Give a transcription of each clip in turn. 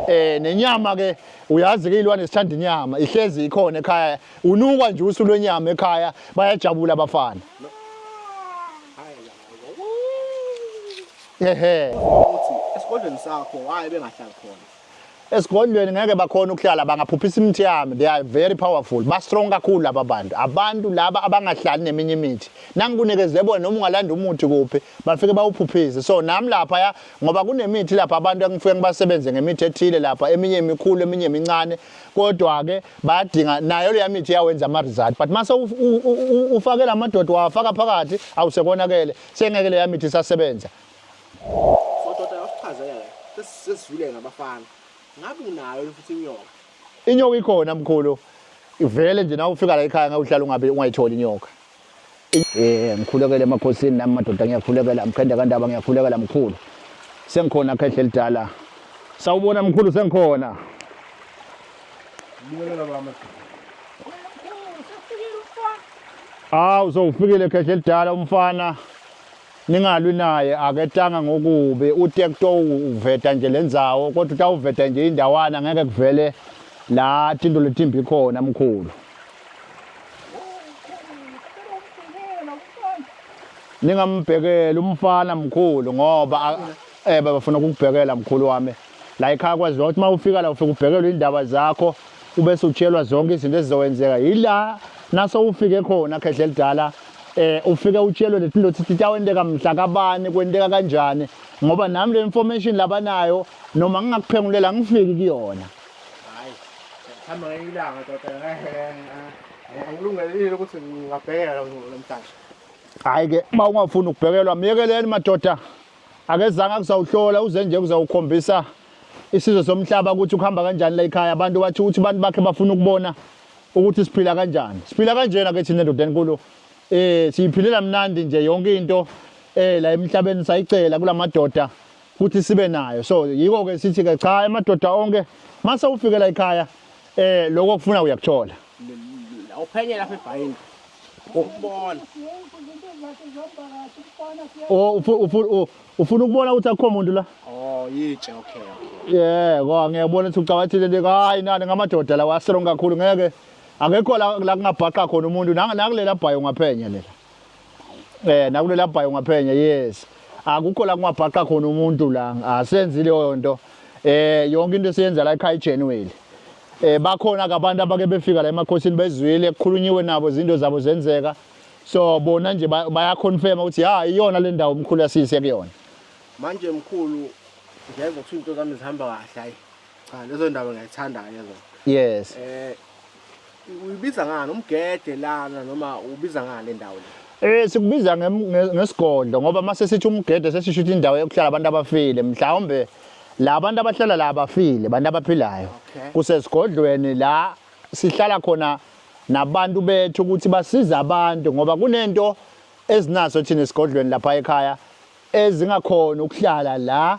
Nenyama ke uyazi ke ilwane sithanda inyama ihlezi ikhona ekhaya unukwa nje usu lwenyama ekhaya bayajabula abafana uthi esigodlweni sakho hayi bengahlali khona esigodlweni ngeke bakhona ukuhlala bangaphuphisa imithi yami they are very powerful ba strong kakhulu laba abantu laba abangahlali neminye imithi nangikunikeze bona noma ungalanda umuthi kuphi bafike bawuphuphise so nami lapha ya ngoba kunemithi lapha abantu engifike ngibasebenze ngemithi ethile lapha eminye emikhulu eminye emincane kodwa ke bayadinga nayo le mithi yawenza ama result but mase ufake lamadoda wafaka phakathi awusekonakele sengeke le mithi isasebenza so doda yasichazela sesivule ngabafana ngabe unayo futhi inyoka ikhona mkhulu ivele nje na ufika la ekhaya ngawuhlala ungabe ungayithola inyoka ngikhulekele emakhosini nami madoda ngiyakhulekela mkhende kandaba ngiyakhulekela mkhulu sengikhona khehle lidala sawubona mkhulu sengikhona ngibonela bama uzofikile khehle lidala umfana ningalwi naye aketanga ngokubi utekto uveta nje lendzawo kodwa utawuveta nje indawana ngeke kuvele la tinto letimbi khona mkhulu ningambhekela umfana mkhulu ngoba bafuna ukubhekela mkhulu wami la ekhaya kwazi ukuthi mawufika la ufika ubhekelwe indaba zakho ubese utshelwa zonke izinto ezizowenzeka yila naso ufike khona khehle lidala ufike utshelwe letinto ukuthi tawendeka mhla kabani kwenteka kanjani ngoba nami le information labanayo noma ngingakuphengulela ngifiki kuyona hayi hamba ngilanga doda angilungelile ukuthi ngingabhekela namhlanje hayi ke ba ungafuna ukubhekelwa miyekeleni madoda akezange kuzawuhlola uze nje kuzawukhombisa isizwe somhlaba ukuthi ukuhamba kanjani la ekhaya abantu bathi ukuthi abantu bakhe bafuna ukubona ukuthi siphila kanjani siphila kanjena ke thina ndoda enkulu siyiphilela mnandi nje yonke into la emhlabeni sayicela kulamadoda futhi sibe nayo so yiko ke sithi ke cha emadoda onke mase ufike la ekhaya lokho kufuna uyakuthola awuphenye lapha eBhayini ukubona ufuna ukubona ukuthi akukho umuntu la yitshe okay ngiyabona ukuthi ucabathile le hayi nani ngamadoda la wastrong kakhulu ngeke akekho la kungabhaqa khona umuntu nakulela bhayo ngaphenya lela nakulela bhayo ngaphenya yes akukho la kungabhaqa khona umuntu la asenzile leyo nto yonke into esiyenza la ekhaya January bakhona abantu abake befika la emakhosini bezwile kukhulunyiwe nabo izinto zabo zenzeka so bona nje baya confirm ukuthi iyona le ndawo umkhulu yasise kuyona manje mkhulu ngiyeza ukuthi into zami zihamba kahle hayi cha lezo ndaba ngiyayithanda lezo yes uyibiza ngani umgede lana noma ubiza ngani le ndawo sikubiza ngesigodlo ngoba mase sithi umgede sesisho ukuthi indawo yokuhlala abantu abafile mhlawumbe labantu abahlala la abafile abantu abaphilayo kusesigodlweni la sihlala khona nabantu bethu ukuthi basiza abantu ngoba kunento ezinaso thina esigodlweni lapha ekhaya ezingakhona ukuhlala la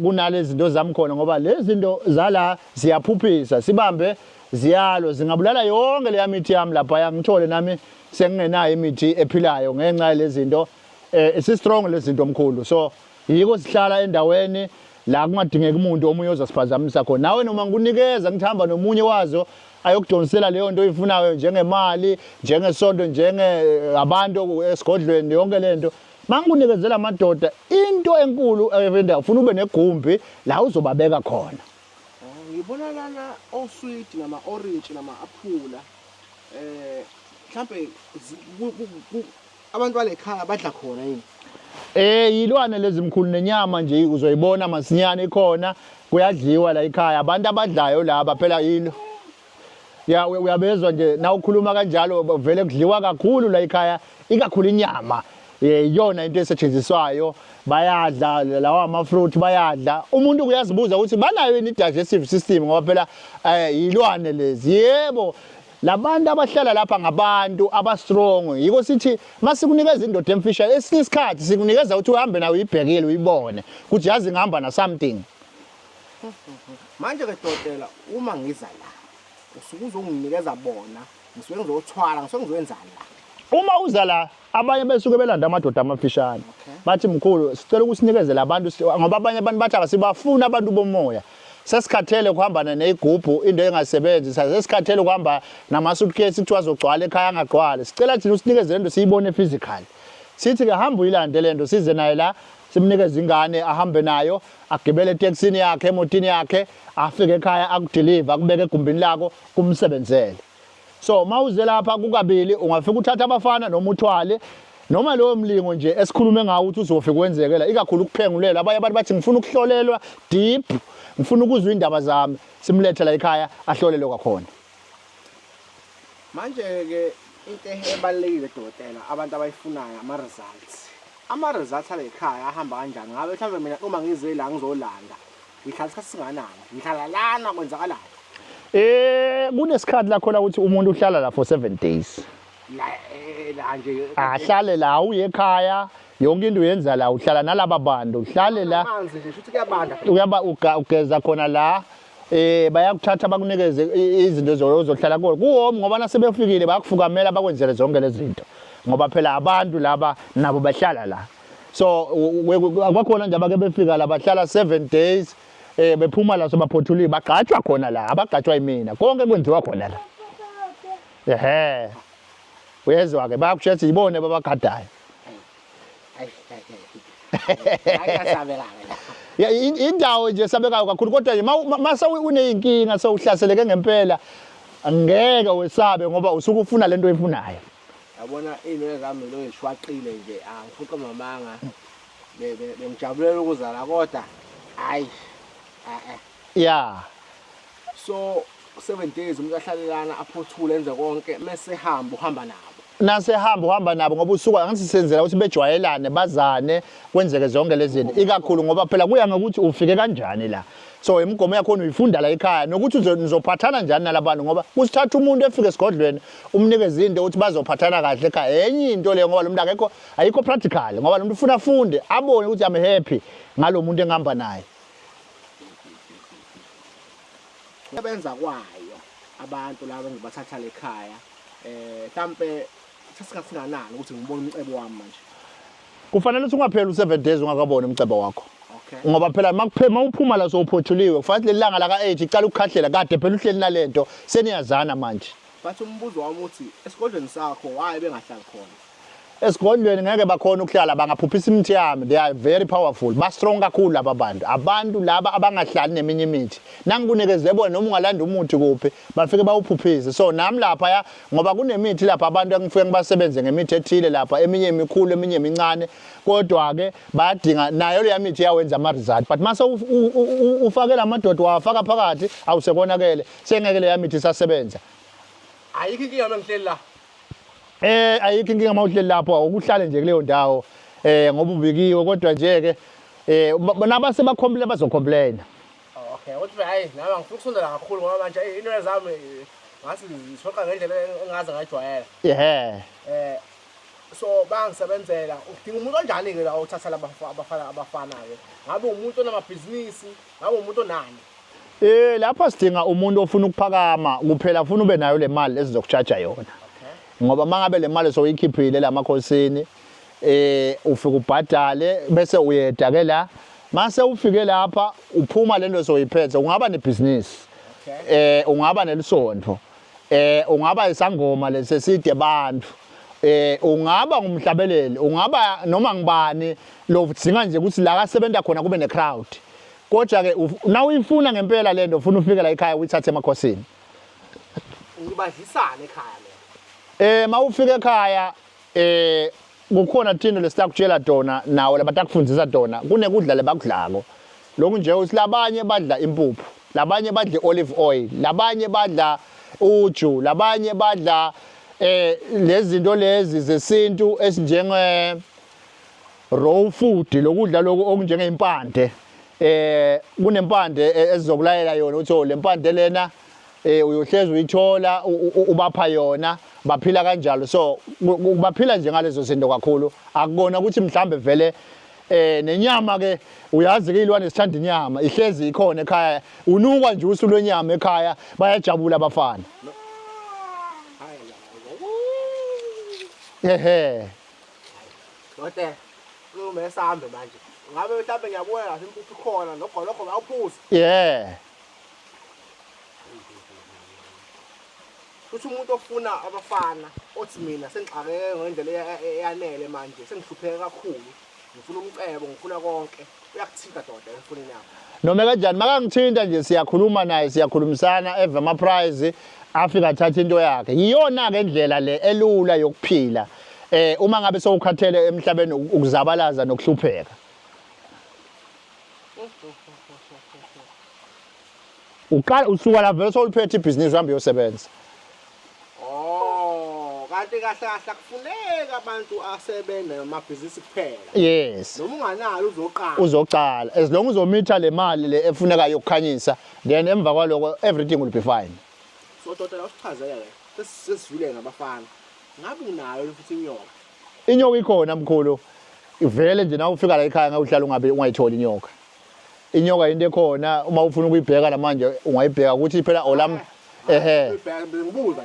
kunalezi zinto zami khona ngoba lezi zinto zala ziyaphuphisa sibambe ziyalo zingabulala yonke le mithi yami lapha ngithole nami sengingenayo imithi ephilayo ngenxa yalezi zinto isi strong lezi zinto omkhulu so yiko sihlala endaweni la kungadingeka umuntu omunye ozasiphazamisa khona nawe noma ngikunikeza ngithamba nomunye wazo ayokudonsela leyo nto oyifunayo njengemali njengesonto abantu esigodlweni yonke lento mangikunikezela amadoda into enkulu evenda ufuna ube negumbi la uzobabeka khona ngibona lana osweet nama orange nama aphula mhlambe abantu balekhaya badla khona yini yilwane lezi mkhulu nenyama nje uzoyibona masinyane ikhona kuyadliwa la ekhaya abantu abadlayo laba phela yilo uyabezwa nje na ukhuluma kanjalo vele kudliwa kakhulu la ekhaya ikakhulu inyama iyona into esetshenziswayo bayadla lawa ama-fruit bayadla umuntu kuyazibuza ukuthi banayo yini i-digestive system ngoba phela yilwane lezi yebo labantu abahlala lapha ngabantu abastrong yiko sithi masikunikeza indoda emfisha esinye isikhathi sikunikeza ukuthi uhambe nawe uyibhekile uyibone ukuthi yazi ngihamba na something manje ke dodela uma ngiza la usuke uzonginikeza bona ngisuke ngizothwala ngisuke ngizowenzani la uma uza la abanye besuke belanda amadoda amafishane bathi mkhulu sicela ukusinikeze labantu ngoba abanye abantu bathi akasibafuna abantu bomoya sesikhathele ukuhambana nezigubhu into engasebenzi sesikhathele ukuhamba nama-suitcase kuthiwa azogcwala ekhaya angagcwali sicela thina usinikeze lento siyibone physical sithi ke hamba uyilande lento size naye la simnikeze ingane ahambe nayo agibele etekisini yakhe emotini yakhe afike ekhaya akudeliver akubeke egumbini lakho kumsebenzele so mawuze lapha kukabili ungafika uthatha abafana noma uthwale noma lowo mlingo nje esikhulume ngawo ukuthi uzofika wenzekela ikakhulu ukuphengulela abanye abantu bathi ngifuna ukuhlolelwa deep ngifuna ukuzwa indaba zami simlethe la ekhaya ahlolelwe kwakhona manje ke into ebalekile dokotela abantu abayifunayo ama-results ale ekhaya ahamba kanjani ngabe mhlawumbe mina uma ngize la ngizolanda ngihlala isikhathi singanani ngihlala lana kwenzakalani kunesikhathi la khona ukuthi umuntu uhlala la for 7 days la nje ahlale la uye ekhaya yonke into uyenza la uhlala nalaba bantu uhlale la amanzi nje futhi kuyabanda ugeza khona la bayakuthatha bakunikeze izinto zohlala kuhome ngoba nasebefikile bayakufukamela bakwenzele zonke lezi zinto ngoba phela abantu laba nabo bahlala la so akwakhona nje abake befika la bahlala 7 days bephuma la sobaphothulile bagqatshwa khona la abagqatshwa yimina konke kwenziwa khona la ehe uyezwa ke bayakushetha yibone babagadayo ya indawo nje sabekayo kakhulu kodwa nje mase uneyinkinga sewuhlaseleke ngempela angeke wesabe ngoba usuke ufuna lento oyifunayo yabona into zami lo ishwaqile nje angifuqa mamanga bengijabulela ukuzala kodwa hayi yeah so 7 days umuntu ahlalelana aphothule enze konke mase uhamba nabo nasehamba uhamba nabo ngoba usuka ngathi senzela ukuthi bejwayelane bazane kwenzeke zonke lezi zinto ikakhulu ngoba phela kuya ngokuthi ufike kanjani la so imigomo yakho uyifunda la ekhaya nokuthi uzophathana njani nalabantu ngoba usithatha umuntu efike esigodlweni umnikeze izinto ukuthi bazophathana kahle ekhaya enye into le ngoba lo muntu ayikho practical ngoba lo muntu ufuna afunde abone ukuthi I'm happy ngalomuntu engihamba naye sebenza kwayo abantu laba engibathatha la ekhaya mhlambe sesingafunanani ukuthi ngibone umcebo wami manje kufanele ukuthi ungaphela u7 days ungakabona umcebo wakho okay ngoba phela mawuphuma la sowuphothuliwe kufanele lelanga la ka8 icala ukukhahlela kade phela uhleli nalento seniyazana manje bathi umbuzo wami uthi esigodlweni sakho waye bengahlali khona esigodlweni ngeke bakhona ukuhlala bangaphuphisa imithi yami they are very powerful ba strong kakhulu laba abantu laba abangahlali neminye imithi nangikunikeze bona noma ungalanda umuthi kuphi bafike bawuphuphise so nami lapha ngoba kunemithi lapha abantu engifike ngibasebenze ngemithi ethile lapha eminye emikhulu eminye emincane kodwa ke bayadinga nayo le mithi yawenza ama result but mase ufake lamadodo wafaka phakathi awusekonakele sengeke le mithi isasebenza ayikho inkinga mangihleli la ayikho inkinga mawuhleli lapho ukuhlale nje kuleyo ndawo ngoba ubikiwe kodwa nje ke nabase bacomplain bazocomplain okay uthi hayi nami ngifuna ukufundela kakhulu ngoba manje into zami ngasi zishoqa ngendlela engaze ngajwayela so bangisebenzela udinga umuntu onjani ke la uthatha abafana ke ngabe umuntu onamabhizinisi ngabe umuntu onani lapha sidinga umuntu ofuna ukuphakama kuphela ufuna ube nayo le mali ezizokucharge yona ngoba mangabe le mali soyikhiphile lamakhosini ufika ubhadale bese uyeda ke la mase ufike lapha uphuma lento soyiphethe ungaba nebusiness ungaba nelisondvo ungaba isangoma leseside abantu ungaba ngumhlabeleli ungaba noma ngibani lo udinga nje ukuthi la kasebenza khona kube ne crowd kodwa ke na uyifuna ngempela lento ufuna ufike la ekhaya uyithathe emakhosini ngibadlisana ekhaya mawufika ekhaya kukhona thina lesakutshela dona nawo labatakufundisa dona kunekudla lebakudlako lokhu nje uthi labanye badla impuphu labanye badla olive oil labanye badla uju labanye badla lezi zinto lezi zesintu esinjenge raw food lokudla lokhu okunjengeimpande kunempande ezizokulayela yona uthi le mpande lena uyohleza uyithola ubapha yona baphila kanjalo so baphila nje ngalezo zinto kakhulu akukona ukuthi mhlambe vele nenyama ke uyazi ke ilwane sithanda inyama ihlezi ikhona ekhaya unukwa nje usu lwenyama ekhaya bayajabula abafana Lote kume sambe manje ngabe mhlambe ngiyabona lapha impuphu khona lokho bayawuphuza Kuthi umuntu ofuna abafana othi mina sengixakeke ngendlela eyanele manje sengihlupheke kakhulu ngifuna umcebo ngifuna konke uyakuthinta doda emfuneni yakho noma kanjani makangithinta nje siyakhuluma naye siyakhulumisana eva ama prize afika athatha into yakhe iyona ke indlela le elula yokuphila uma ngabe sowukhathele emhlabeni ukuzabalaza nokuhlupheka uqala usuka la vele sowuliphethe ibhizinisi uhambe uyosebenza kanti kahle kahle kufuneka abantu asebenza namabhizinisi kuphela yes noma unganalo uzoqala as long uzomitha le mali le efuneka yokukhanyisa then emva kwaloko everything will be fine so doda la usichazela ke sesivile ngabafana ngabe unayo futhi inyoka inyoka ikhona mkhulu ivele nje na ufika la ekhaya ngawuhlala ungayitholi inyoka inyoka into ekhona uma ufuna ukuyibheka namanje ungayibheka ukuthi phela olam ngibuza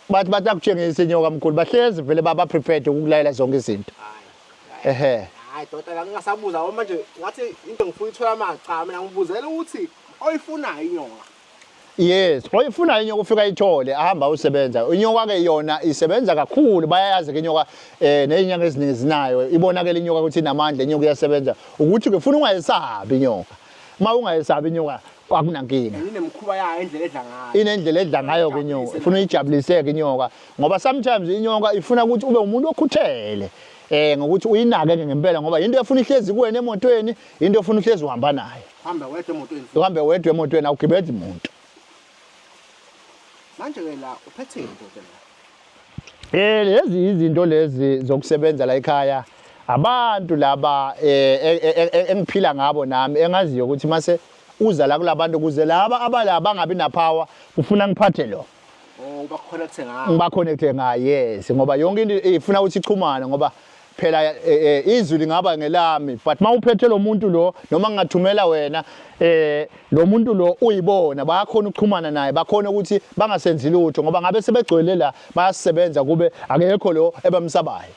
bathi bakutshengisa inyoka mkhulu bahlezi vele baba prepared ukukulayela zonke izinto hayi doda la ngingasabuza ngoba manje ngathi into ngifuna ithola manje cha mina ngibuzela ukuthi oyifunayo inyoka yes oyifuna inyoka ufika ithole ahamba usebenza inyoka ke yona isebenza kakhulu bayayazi ke inyoka nezinyanga eziningi zinayo ibonakala inyoka ukuthi inamandla inyoka iyasebenza ukuthi ke ufuna ungayesabi inyoka uma ungayesabi inyoka akunankinga inemkhuba yayo indlela edla ngayo inendlela edla ngayo ke inyoka ifuna uyijabuliseke inyoka ngoba sometimes inyoka ifuna ukuthi ube umuntu okhuthele ngokuthi uyinake ngempela ngoba into efuna ihlezi kuwena emotweni into efuna ihlezi uhamba nayo uhambe wedwa emotweni awugibezi umuntu manje ke la uphethe into la lezi izinto lezi zokusebenza la ekhaya abantu laba engiphila ngabo nami engaziyo ukuthi mase uza la kulabantu kuze laba abalaba bangabi na power ufuna ngiphathe lo uba connecte ngayo yes ngoba yonke into ifuna ukuthi ichumane ngoba phela izwi lingaba ngelami but mawuphethe lo muntu lo noma ngingathumela wena lo muntu lo uyibona bayakhona ukuxhumana naye bakhona ukuthi bangasenzi lutho ngoba ngabe sebegcwele la bayasebenza kube akekho lo ebamsabayo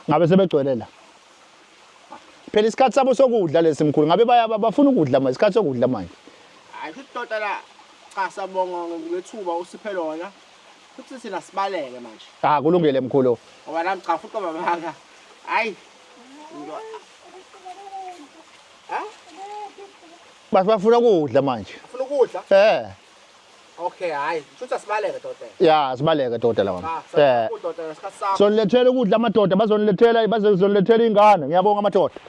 ngabe sebegcwele la phela isikhathi sabo sokudla lesimkhulu ngabe bafuna ukudla manje isikhathi sokudla manje hayi kudoda la cha sabonga ngethuba usiphe lona futhi sina sibaleke manje kulungile mkhulu ngoba nami cha futhi babaka hayi bafuna ukudla manje ufuna ukudla okay hayi futhi asibaleke doda sibaleke doda la mama doda isikhathi sakho sonilethela ukudla amadoda bazonilethela ingane ngiyabonga amadoda